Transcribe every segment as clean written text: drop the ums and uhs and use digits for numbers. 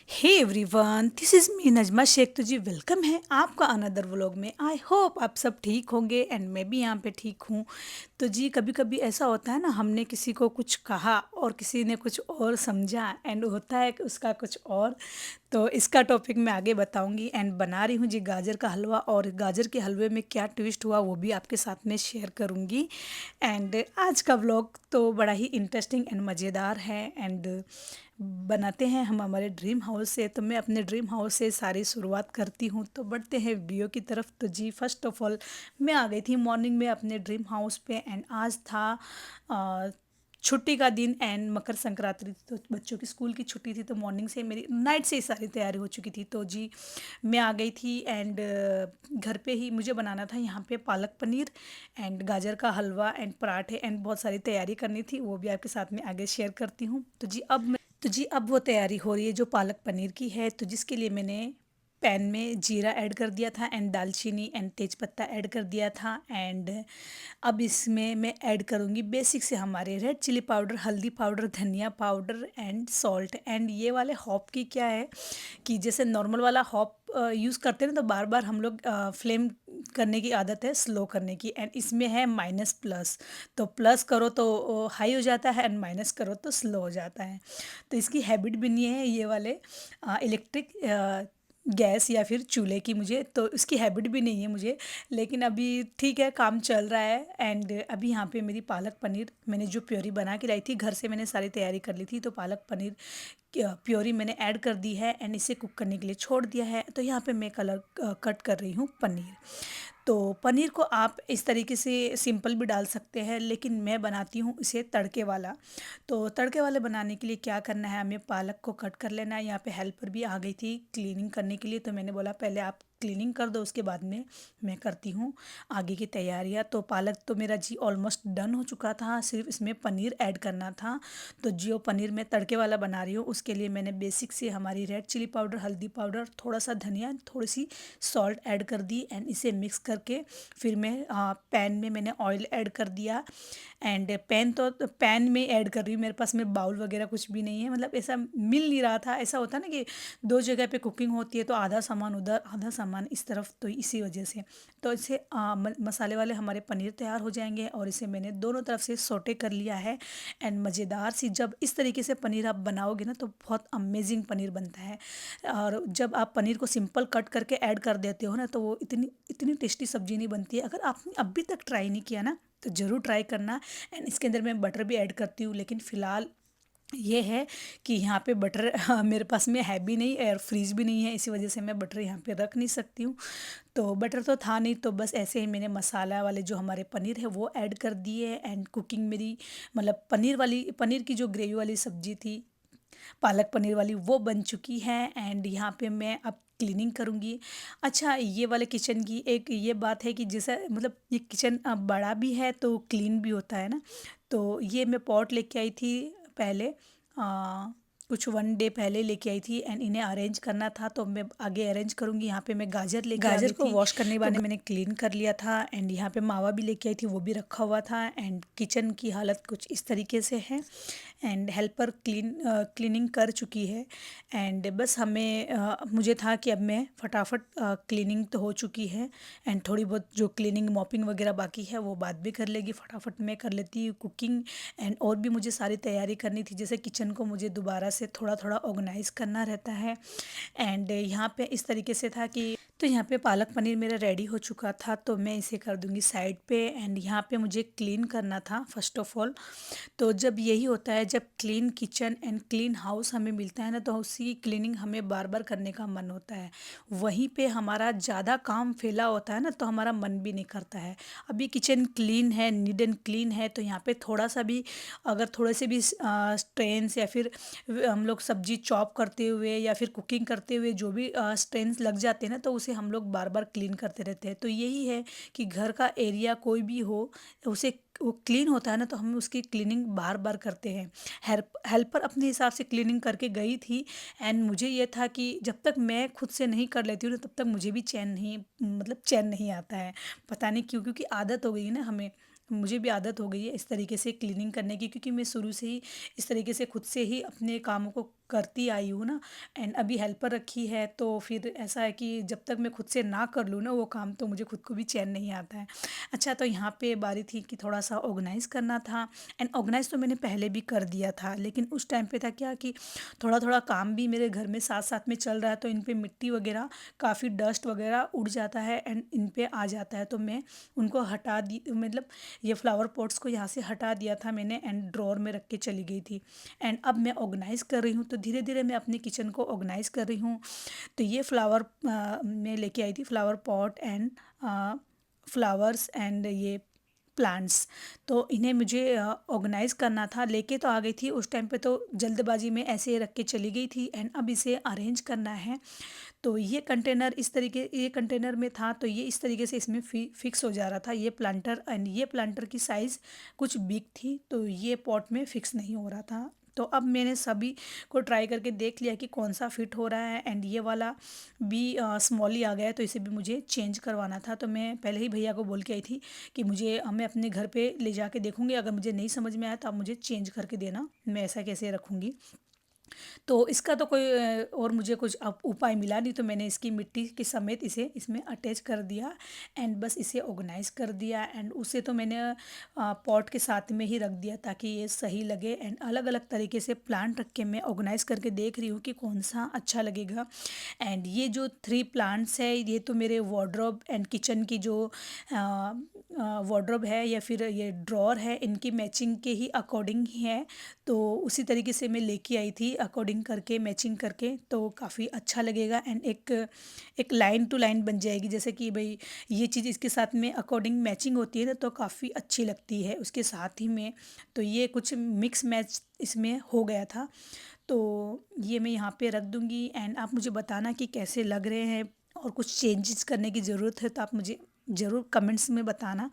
Hey everyone, this is me Najma Shaikh. तो जी welcome है आपका अनदर व्लॉग में। आई होप आप सब ठीक होंगे एंड मैं भी यहाँ पे ठीक हूँ। तो जी कभी कभी ऐसा होता है ना, हमने किसी को कुछ कहा और किसी ने कुछ और समझा एंड होता है कि उसका कुछ और। तो इसका टॉपिक मैं आगे बताऊंगी एंड बना रही हूँ जी गाजर का हलवा, और गाजर के हलवे में क्या ट्विस्ट हुआ वो भी आपके साथ में शेयर करूँगी। एंड आज का व्लॉग तो बड़ा ही इंटरेस्टिंग एंड मज़ेदार है। एंड बनाते हैं हम हमारे ड्रीम हाउस से। तो मैं अपने ड्रीम हाउस से सारी शुरुआत करती हूँ। तो बढ़ते हैं वीडियो की तरफ। तो जी फर्स्ट ऑफ ऑल मैं आ गई थी मॉर्निंग में अपने ड्रीम हाउस पे एंड आज था अ, छुट्टी का दिन एंड मकर संक्रांति थी, तो बच्चों की स्कूल की छुट्टी थी। तो मॉर्निंग से मेरी नाइट से ही सारी तैयारी हो चुकी थी। तो जी मैं आ गई थी एंड घर पे ही मुझे बनाना था यहाँ पे पालक पनीर एंड गाजर का हलवा एंड पराठे एंड बहुत सारी तैयारी करनी थी, वो भी आपके साथ में आगे शेयर करती हूँ। तो जी अब वो तैयारी हो रही है जो पालक पनीर की है। तो जिसके लिए मैंने पैन में जीरा ऐड कर दिया था एंड दालचीनी एंड तेज़पत्ता ऐड कर दिया था। एंड अब इसमें मैं ऐड करूँगी बेसिक से हमारे रेड चिली पाउडर, हल्दी पाउडर, धनिया पाउडर एंड सॉल्ट। एंड ये वाले हॉप की क्या है कि जैसे नॉर्मल वाला हॉप यूज़ करते हैं ना, तो बार बार हम लोग फ्लेम करने की आदत है स्लो करने की, एंड इसमें है माइनस प्लस। तो प्लस करो तो हाई हो जाता है एंड माइनस करो तो स्लो हो जाता है। तो इसकी हैबिट भी नहीं है ये वाले इलेक्ट्रिक गैस या फिर चूल्हे की, मुझे तो इसकी हैबिट भी नहीं है मुझे। लेकिन अभी ठीक है, काम चल रहा है। एंड अभी यहाँ पे मेरी पालक पनीर मैंने जो प्योरी बना के लाई थी घर से, मैंने सारी तैयारी कर ली थी। तो पालक पनीर प्योरी मैंने ऐड कर दी है एंड इसे कुक करने के लिए छोड़ दिया है। तो यहाँ पे मैं कलर कट कर रही हूँ पनीर। तो पनीर को आप इस तरीके से सिंपल भी डाल सकते हैं, लेकिन मैं बनाती हूँ इसे तड़के वाला। तो तड़के वाले बनाने के लिए क्या करना है, हमें पालक को कट कर लेना है। यहाँ पे हेल्पर भी आ गई थी क्लीनिंग करने के लिए, तो मैंने बोला पहले आप क्लीनिंग कर दो, उसके बाद में मैं करती हूँ आगे की तैयारियाँ। तो पालक तो मेरा जी ऑलमोस्ट डन हो चुका था, सिर्फ इसमें पनीर ऐड करना था। तो जो पनीर मैं तड़के वाला बना रही हूँ उसके लिए मैंने बेसिक से हमारी रेड चिली पाउडर, हल्दी पाउडर, थोड़ा सा धनिया, थोड़ी सी सॉल्ट ऐड कर दी एंड इसे मिक्स करके फिर मैं पैन में मैंने ऑयल ऐड कर दिया। एंड पैन में ऐड कर रही हूँ, मेरे पास में बाउल वगैरह कुछ भी नहीं है, मतलब ऐसा मिल नहीं रहा था। ऐसा होता है ना कि दो जगह पे कुकिंग होती है तो आधा सामान उधर आधा सामान इस तरफ, तो इसी वजह से। तो इसे मसाले वाले हमारे पनीर तैयार हो जाएंगे और इसे मैंने दोनों तरफ से सोटे कर लिया है। एंड मज़ेदार सी जब इस तरीके से पनीर आप बनाओगे ना तो बहुत अमेजिंग पनीर बनता है। और जब आप पनीर को सिंपल कट करके ऐड कर देते हो ना, तो वो इतनी इतनी टेस्टी सब्जी नहीं बनती है। अगर आपने अभी तक ट्राई नहीं किया ना तो ज़रूर ट्राई करना। एंड इसके अंदर मैं बटर भी ऐड करती हूँ, लेकिन फ़िलहाल ये है कि यहाँ पे बटर मेरे पास में है भी नहीं, एयर फ्रीज भी नहीं है, इसी वजह से मैं बटर यहाँ पे रख नहीं सकती हूँ। तो बटर तो था नहीं, तो बस ऐसे ही मैंने मसाला वाले जो हमारे पनीर है वो ऐड कर दिए। एंड कुकिंग मेरी मतलब पनीर की जो ग्रेवी वाली सब्जी थी, पालक पनीर वाली, वो बन चुकी है। एंड यहाँ पे मैं अब क्लीनिंग करूँगी। अच्छा, ये वाले किचन की एक ये बात है कि जैसा मतलब ये किचन बड़ा भी है तो क्लीन भी होता है ना। तो ये मैं पॉट लेके आई थी पहले, कुछ वन डे पहले लेके आई थी एंड इन्हें अरेंज करना था, तो मैं आगे अरेंज करूँगी। यहाँ पे मैं गाजर लेके आ गाजर गई को थी, वॉश करने के तो बाद मैंने क्लीन कर लिया था। एंड यहाँ पे मावा भी लेके आई थी, वो भी रखा हुआ था। एंड किचन की हालत कुछ इस तरीके से है। एंड हेल्पर क्लीनिंग कर चुकी है। एंड बस मुझे था कि अब मैं फटाफट क्लीनिंग तो हो चुकी है एंड थोड़ी बहुत जो क्लीनिंग मॉपिंग वगैरह बाकी है वो बाद भी कर लेगी, फटाफट मैं कर लेती हूँ कुकिंग। एंड और भी मुझे सारी तैयारी करनी थी, जैसे किचन को मुझे दोबारा से थोड़ा थोड़ा ऑर्गेनाइज करना रहता है। एंड यहाँ पे इस तरीके से था कि तो यहाँ पे पालक पनीर मेरा रेडी हो चुका था, तो मैं इसे कर दूंगी साइड पे। एंड यहाँ पे मुझे क्लीन करना था फर्स्ट ऑफ ऑल। तो जब यही होता है, जब clean kitchen and clean house हमें मिलता है ना, तो उसी क्लीनिंग हमें बार बार करने का मन होता है। वहीं पे हमारा ज़्यादा काम फैला होता है ना, तो हमारा मन भी नहीं करता है। अभी किचन क्लीन है, नीट एंड क्लीन है, तो यहाँ पे थोड़ा सा भी अगर थोड़े से भी स्ट्रेन्स या फिर हम लोग सब्जी चॉप करते हुए या फिर कुकिंग करते हुए जो भी स्ट्रेन्स लग जाते हैं ना, तो उसे हम लोग बार बार क्लीन करते रहते हैं। तो यही है कि घर का एरिया कोई भी हो, उसे वो क्लीन होता है ना, तो हम उसकी क्लीनिंग बार बार करते हैं। हेल्पर अपने हिसाब से क्लीनिंग करके गई थी। एंड मुझे ये था कि जब तक मैं खुद से नहीं कर लेती हूँ ना, तब तक मुझे भी चैन नहीं आता है। पता नहीं क्यों, क्योंकि आदत हो गई है ना हमें, मुझे भी आदत हो गई है इस तरीके से क्लीनिंग करने की, क्योंकि मैं शुरू से ही इस तरीके से खुद से ही अपने कामों को करती आई हूँ ना, एंड अभी हेल्पर रखी है, तो फिर ऐसा है कि जब तक मैं खुद से ना कर लूँ ना वो काम, तो मुझे खुद को भी चैन नहीं आता है। अच्छा, तो यहाँ पे बारी थी कि थोड़ा सा ऑर्गेनाइज़ करना था, एंड ऑर्गेनाइज़ तो मैंने पहले भी कर दिया था, लेकिन उस टाइम पे था क्या कि थोड़ा थोड़ा काम भी मेरे घर में साथ साथ में चल रहा है, तो इन पे मिट्टी वगैरह, काफ़ी डस्ट वगैरह उड़ जाता है एंड इन पे आ जाता है, तो मैं उनको हटा दी, मतलब ये फ्लावर पॉट्स को यहाँ से हटा दिया था मैंने एंड ड्रॉर में रख के चली गई थी। एंड अब मैं ऑर्गेनाइज़ कर रही हूँ, तो धीरे धीरे मैं अपने किचन को ऑर्गेनाइज़ कर रही हूँ। तो ये फ्लावर मैं लेके आई थी, flower pot and flowers and ये प्लांट्स। तो इन्हें मुझे ऑर्गेनाइज़ करना था, लेके तो आ गई थी उस टाइम पे, तो जल्दबाजी में ऐसे ही रख के चली गई थी, एंड अब इसे अरेंज करना है। तो ये कंटेनर में था, तो ये इस तरीके से इसमें फिक्स हो जा रहा था ये प्लांटर, एंड ये प्लांटर की साइज़ कुछ बिग थी, तो ये पॉट में फिक्स नहीं हो रहा था। तो अब मैंने सभी को ट्राई करके देख लिया कि कौन सा फिट हो रहा है, एंड ये वाला भी स्मॉल ही आ गया है, तो इसे भी मुझे चेंज करवाना था। तो मैं पहले ही भैया को बोल के आई थी कि मैं अपने घर पे ले जाके देखूंगी, अगर मुझे नहीं समझ में आया तो आप मुझे चेंज करके देना, मैं ऐसा कैसे रखूँगी। तो इसका तो कोई और मुझे कुछ उपाय मिला नहीं, तो मैंने इसकी मिट्टी के समेत इसे इसमें अटैच कर दिया, एंड बस इसे ऑर्गेनाइज कर दिया, एंड उसे तो मैंने पॉट के साथ में ही रख दिया ताकि ये सही लगे, एंड अलग अलग तरीके से प्लांट रख के मैं ऑर्गेनाइज करके देख रही हूँ कि कौन सा अच्छा लगेगा। एंड ये जो 3 प्लांट्स है, ये तो मेरे वार्डरोब एंड किचन की जो वार्डरोब है या फिर ये ड्रॉर है, इनकी मैचिंग के ही अकॉर्डिंग ही है। तो उसी तरीके से मैं लेके आई थी, अकॉर्डिंग करके, मैचिंग करके, तो काफ़ी अच्छा लगेगा, एंड एक एक लाइन टू लाइन बन जाएगी, जैसे कि भाई ये चीज़ इसके साथ में अकॉर्डिंग मैचिंग होती है ना, तो काफ़ी अच्छी लगती है उसके साथ ही में। तो ये कुछ मिक्स मैच इसमें हो गया था, तो ये मैं यहाँ पे रख दूँगी, एंड आप मुझे बताना कि कैसे लग रहे हैं, और कुछ चेंजेस करने की ज़रूरत है तो आप मुझे ज़रूर कमेंट्स में बताना।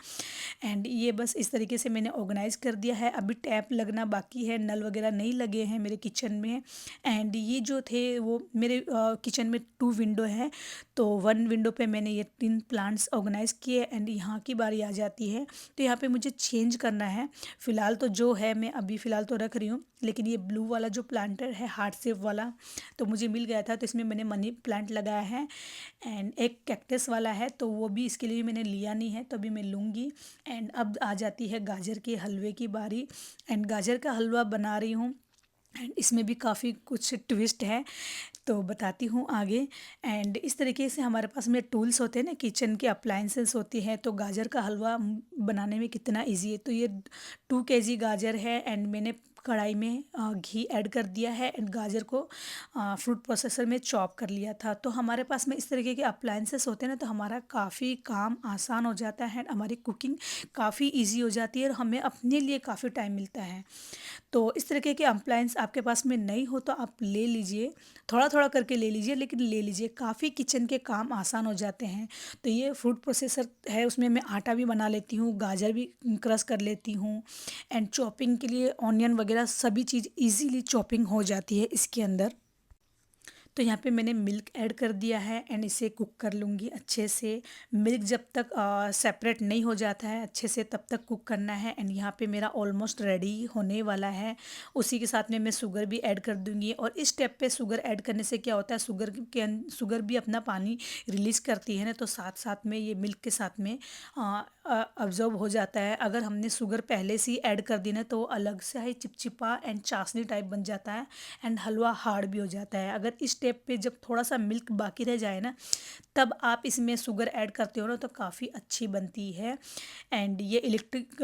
एंड ये बस इस तरीके से मैंने ऑर्गेनाइज़ कर दिया है, अभी टैप लगना बाकी है, नल वगैरह नहीं लगे हैं मेरे किचन में। एंड ये जो थे वो मेरे किचन में 2 विंडो है, तो 1 विंडो पे मैंने ये 3 प्लांट्स ऑर्गेनाइज़ किए, एंड यहाँ की बारी आ जाती है, तो यहाँ पे मुझे चेंज करना है। फ़िलहाल तो जो है मैं अभी फ़िलहाल तो रख रही हूँ, लेकिन ये ब्लू वाला जो प्लांटर है हार्ट शेप वाला, तो मुझे मिल गया था, तो इसमें मैंने मनी प्लांट लगाया है, एंड एक कैक्टस वाला है, तो वो भी इसके लिए मैंने लिया नहीं है, तो अभी मैं लूँगी। एंड अब आ जाती है गाजर के हलवे की बारी, एंड गाजर का हलवा बना रही हूँ, एंड इसमें भी काफ़ी कुछ ट्विस्ट है, तो बताती हूँ आगे। एंड इस तरीके से हमारे पास में टूल्स होते हैं ना, किचन के अप्लाइंसेस होती हैं, तो गाजर का हलवा बनाने में कितना इजी है। तो ये 2 kg गाजर है, एंड मैंने कढ़ाई में घी ऐड कर दिया है, एंड गाजर को फ्रूट प्रोसेसर में चॉप कर लिया था। तो हमारे पास में इस तरीके के अप्लाइंसेस होते हैं ना, तो हमारा काफ़ी काम आसान हो जाता है, हमारी कुकिंग काफ़ी ईजी हो जाती है, और हमें अपने लिए काफ़ी टाइम मिलता है। तो इस तरीके के अप्लायंस आपके पास में नहीं हो तो आप ले लीजिए, थोड़ा थोड़ा करके ले लीजिए, लेकिन ले लीजिए, काफ़ी किचन के काम आसान हो जाते हैं। तो ये फूड प्रोसेसर है, उसमें मैं आटा भी बना लेती हूँ, गाजर भी क्रश कर लेती हूँ, एंड चॉपिंग के लिए ऑनियन वगैरह सभी चीज़ इजीली चॉपिंग हो जाती है इसके अंदर। तो यहाँ पे मैंने मिल्क ऐड कर दिया है, एंड इसे कुक कर लूँगी अच्छे से। मिल्क जब तक सेपरेट नहीं हो जाता है अच्छे से, तब तक कुक करना है, एंड यहाँ पे मेरा ऑलमोस्ट रेडी होने वाला है। उसी के साथ में मैं शुगर भी ऐड कर दूँगी, और इस स्टेप पे शुगर ऐड करने से क्या होता है, शुगर भी अपना पानी रिलीज़ करती है ना, तो साथ साथ में ये मिल्क के साथ में अब्जॉर्ब हो जाता है। अगर हमने शुगर पहले से ही ऐड कर दी ना, तो वो अलग से ही चिपचिपा एंड चाशनी टाइप बन जाता है, एंड हलवा हार्ड भी हो जाता है। अगर इस स्टेप पे जब थोड़ा सा मिल्क बाकी रह जाए ना, तब आप इसमें शुगर ऐड करते हो ना, तो काफ़ी अच्छी बनती है। एंड ये इलेक्ट्रिक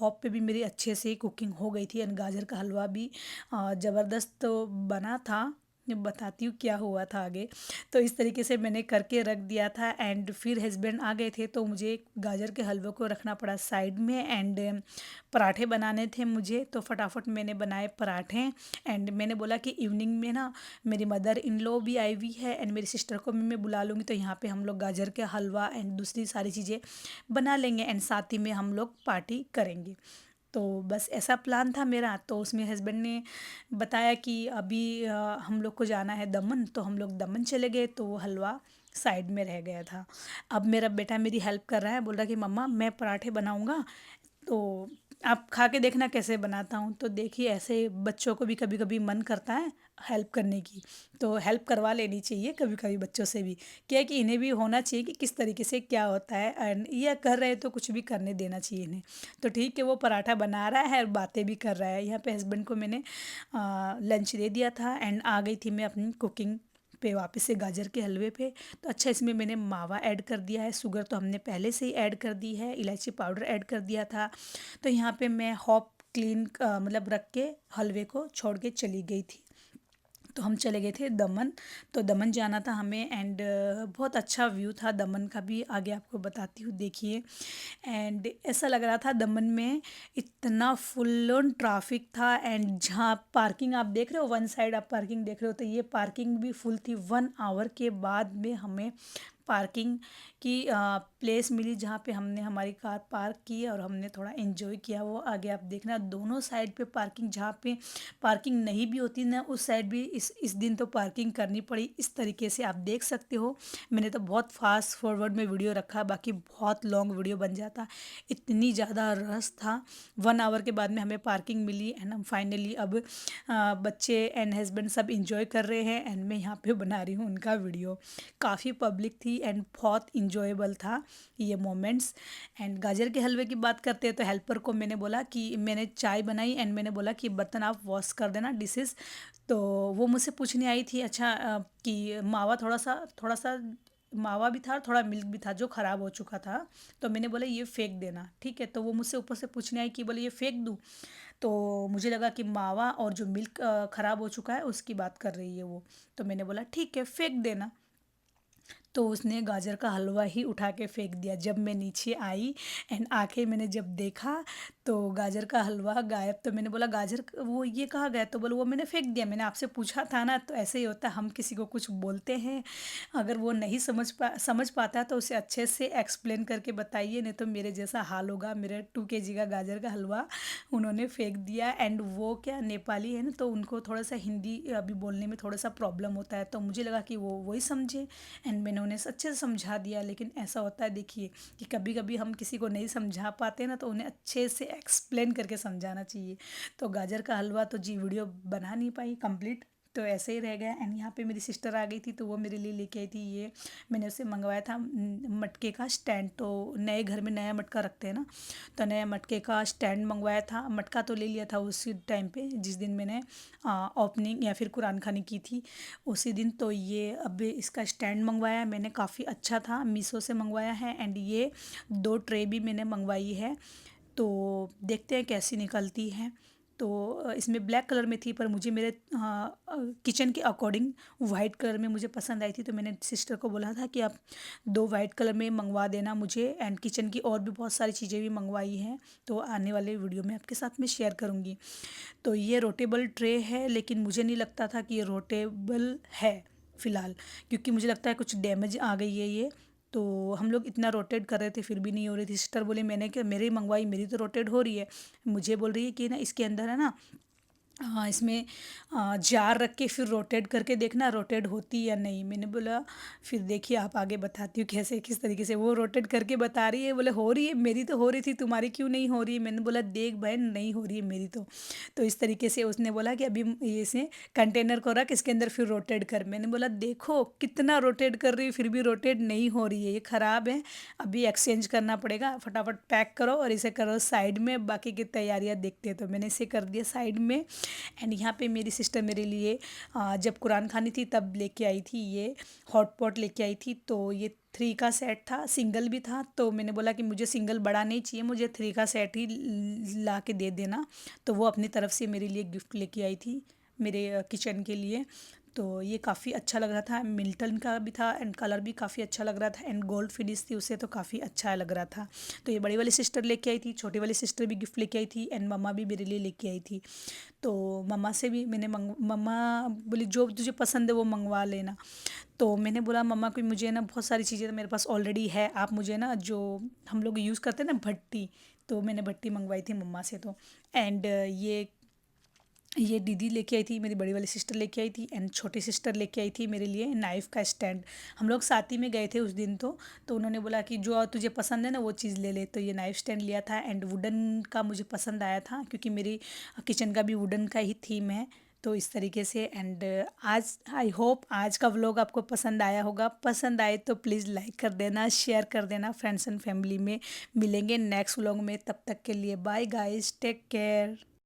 हॉब पे भी मेरी अच्छे से कुकिंग हो गई थी, एंड गाजर का हलवा भी ज़बरदस्त बना था। मैं बताती हूँ क्या हुआ था आगे। तो इस तरीके से मैंने करके रख दिया था, एंड फिर हस्बैंड आ गए थे, तो मुझे गाजर के हलवे को रखना पड़ा साइड में, एंड पराठे बनाने थे मुझे, तो फटाफट मैंने बनाए पराठे। एंड मैंने बोला कि इवनिंग में ना मेरी मदर इन लॉ भी आई हुई है, एंड मेरी सिस्टर को भी मैं बुला लूँगी, तो यहाँ पे हम लोग गाजर के हलवा एंड दूसरी सारी चीज़ें बना लेंगे, एंड साथ ही में हम लोग पार्टी करेंगे। तो बस ऐसा प्लान था मेरा। तो उसमें हस्बैंड ने बताया कि अभी हम लोग को जाना है दमन, तो हम लोग दमन चले गए, तो वो हलवा साइड में रह गया था। अब मेरा बेटा मेरी हेल्प कर रहा है, बोल रहा है कि मम्मा मैं पराठे बनाऊंगा, तो आप खा के देखना कैसे बनाता हूँ। तो देखिए ऐसे बच्चों को भी कभी-कभी मन करता है हेल्प करने की, तो हेल्प करवा लेनी चाहिए कभी-कभी बच्चों से भी। क्या है कि इन्हें भी होना चाहिए कि किस तरीके से क्या होता है, एंड ये कर रहे हैं तो कुछ भी करने देना चाहिए इन्हें। तो ठीक है, वो पराठा बना रहा है और बातें भी कर रहा है। यहाँ पे हस्बैंड को मैंने लंच दे दिया था एंड आ गई थी मैं अपनी कुकिंग पे वापस से, गाजर के हलवे पे। तो अच्छा, इसमें मैंने मावा ऐड कर दिया है, शुगर तो हमने पहले से ही ऐड कर दी है, इलायची पाउडर ऐड कर दिया था। तो यहाँ पे मैं हॉप क्लीन मतलब रख के हलवे को छोड़ के चली गई थी। तो हम चले गए थे दमन। तो दमन जाना था हमें एंड बहुत अच्छा व्यू था दमन का भी, आगे आपको बताती हूँ, देखिए। एंड ऐसा लग रहा था दमन में इतना फुल ऑन ट्रैफिक था, एंड जहाँ पार्किंग आप देख रहे हो, वन साइड आप पार्किंग देख रहे हो, तो ये पार्किंग भी फुल थी। 1 आवर के बाद में हमें पार्किंग की प्लेस मिली जहाँ पे हमने हमारी कार पार्क की और हमने थोड़ा एंजॉय किया। वो आगे आप देखना, दोनों साइड पे पार्किंग, जहाँ पे पार्किंग नहीं भी होती ना उस साइड भी इस दिन तो पार्किंग करनी पड़ी। इस तरीके से आप देख सकते हो। मैंने तो बहुत फास्ट फॉरवर्ड में वीडियो रखा, बाकी बहुत लॉन्ग वीडियो बन जाता, इतनी ज़्यादा रश था। 1 आवर के बाद में हमें पार्किंग मिली एंड हम फाइनली अब बच्चे एंड हस्बैंड सब इंजॉय कर रहे हैं एंड मैं यहाँ पे बना रही हूँ उनका वीडियो। काफ़ी पब्लिक थी एंड बहुत इंजॉयबल था ये मोमेंट्स। एंड गाजर के हलवे की बात करते हैं तो हेल्पर को मैंने बोला कि मैंने चाय बनाई एंड मैंने बोला कि बर्तन आप वॉश कर देना, डिशेस। तो वो मुझसे पूछने आई थी, अच्छा कि मावा थोड़ा सा मावा भी था और थोड़ा मिल्क भी था जो ख़राब हो चुका था, तो मैंने बोला ये फेंक देना, ठीक है। तो वो मुझसे ऊपर से पूछने आई कि बोले ये फेंक दूँ। तो मुझे लगा कि मावा और जो मिल्क ख़राब हो चुका है उसकी बात कर रही है वो। तो मैंने बोला ठीक है फेंक देना। तो उसने गाजर का हलवा ही उठा के फेंक दिया। जब मैं नीचे आई एंड आके मैंने जब देखा तो गाजर का हलवा गायब। तो मैंने बोला गाजर वो ये कहाँ गया, तो बोले वो मैंने फेंक दिया, मैंने आपसे पूछा था ना। तो ऐसे ही होता है, हम किसी को कुछ बोलते हैं, अगर वो नहीं समझ पाता है तो उसे अच्छे से एक्सप्लेन करके बताइए, नहीं तो मेरे जैसा हाल होगा। मेरे 2 kg का गाजर का हलवा उन्होंने फेंक दिया। एंड वो क्या नेपाली है ना, तो उनको थोड़ा सा हिंदी अभी बोलने में थोड़ा सा प्रॉब्लम होता है, तो मुझे लगा कि वो वही समझे एंड मैंने उन्हें अच्छे से समझा दिया। लेकिन ऐसा होता है देखिए कि कभी कभी हम किसी को नहीं समझा पाते ना, तो उन्हें अच्छे से एक्सप्लेन करके समझाना चाहिए। तो गाजर का हलवा तो जी वीडियो बना नहीं पाई कंप्लीट, तो ऐसे ही रह गया। एंड यहाँ पे मेरी सिस्टर आ गई थी, तो वो मेरे लिए लेके आई थी ये, मैंने उसे मंगवाया था मटके का स्टैंड। तो नए घर में नया मटका रखते हैं ना, तो नया मटके का स्टैंड मंगवाया था। मटका तो ले लिया था उसी टाइम पे जिस दिन मैंने ओपनिंग या फिर कुरान खानी की थी उसी दिन। तो ये अब इसका स्टैंड मंगवाया मैंने, काफ़ी अच्छा था, मीशो से मंगवाया है। एंड ये 2 ट्रे भी मैंने मंगवाई है, तो देखते हैं कैसी निकलती है। तो इसमें ब्लैक कलर में थी, पर मुझे मेरे किचन के अकॉर्डिंग वाइट कलर में मुझे पसंद आई थी, तो मैंने सिस्टर को बोला था कि आप 2 वाइट कलर में मंगवा देना मुझे। एंड किचन की और भी बहुत सारी चीज़ें भी मंगवाई हैं, तो आने वाले वीडियो में आपके साथ में शेयर करूँगी। तो ये रोटेबल ट्रे है, लेकिन मुझे नहीं लगता था कि ये रोटेबल है फ़िलहाल, क्योंकि मुझे लगता है कुछ डैमेज आ गई है ये। तो हम लोग इतना रोटेट कर रहे थे फिर भी नहीं हो रही थी। सिस्टर बोली मैंने क्या, मेरी मंगवाई, मेरी तो रोटेट हो रही है। मुझे बोल रही है कि ना इसके अंदर है ना, हाँ इसमें जार रख के फिर रोटेट करके देखना रोटेट होती या नहीं। मैंने बोला फिर देखिए आप आगे बताती हूँ कैसे किस तरीके से वो रोटेट करके बता रही है। बोले हो रही है, मेरी तो हो रही थी, तुम्हारी क्यों नहीं हो रही है। मैंने बोला देख बहन नहीं हो रही है मेरी तो इस तरीके से उसने बोला कि अभी ये से कंटेनर को रख, इसके अंदर फिर रोटेट कर। मैंने बोला देखो कितना रोटेट कर रही है फिर भी रोटेट नहीं हो रही है, ये ख़राब है, अभी एक्सचेंज करना पड़ेगा। फटाफट पैक करो और इसे करो साइड में, बाकी की तैयारियां देखते हैं। तो मैंने इसे कर दिया साइड में। एंड यहाँ पे मेरी सिस्टर मेरे लिए जब कुरान खानी थी तब लेके आई थी, ये हॉट पॉट लेके आई थी। तो ये 3 का सेट था, सिंगल भी था, तो मैंने बोला कि मुझे सिंगल बड़ा नहीं चाहिए, मुझे 3 का सेट ही ला के दे देना। तो वो अपनी तरफ से मेरे लिए गिफ्ट लेके आई थी मेरे किचन के लिए। तो ये काफ़ी अच्छा लग रहा था, मिल्टन का भी था एंड कलर भी काफ़ी अच्छा लग रहा था एंड गोल्ड फिनिश थी उसे, तो काफ़ी अच्छा लग रहा था। तो ये बड़ी वाली सिस्टर लेके आई थी, छोटी वाली सिस्टर भी गिफ्ट लेके आई थी एंड मम्मा भी मेरे लिए लेके आई थी। तो मम्मा से भी मैंने मम्मा बोली जो तुझे पसंद है वो मंगवा लेना। तो मैंने बोला मम्मा कोई मुझे ना बहुत सारी चीज़ें तो मेरे पास ऑलरेडी है, आप मुझे ना जो हम लोग यूज़ करते हैं ना भट्टी, तो मैंने भट्टी मंगवाई थी मम्मा से। तो एंड ये ये दीदी लेके आई थी, मेरी बड़ी वाली सिस्टर लेके आई थी एंड छोटी सिस्टर लेके आई थी मेरे लिए नाइफ़ का स्टैंड। हम लोग साथ ही में गए थे उस दिन तो उन्होंने बोला कि जो तुझे पसंद है ना वो चीज़ ले ले, तो ये नाइफ़ स्टैंड लिया था एंड वुडन का मुझे पसंद आया था क्योंकि मेरी किचन का भी वुडन का ही थीम है। तो इस तरीके से एंड आज आई होप आज का व्लॉग आपको पसंद आया होगा। पसंद आए तो प्लीज़ लाइक कर देना, शेयर कर देना फ्रेंड्स एंड फैमिली में। मिलेंगे नेक्स्ट व्लॉग में, तब तक के लिए बाय गाइस, टेक केयर।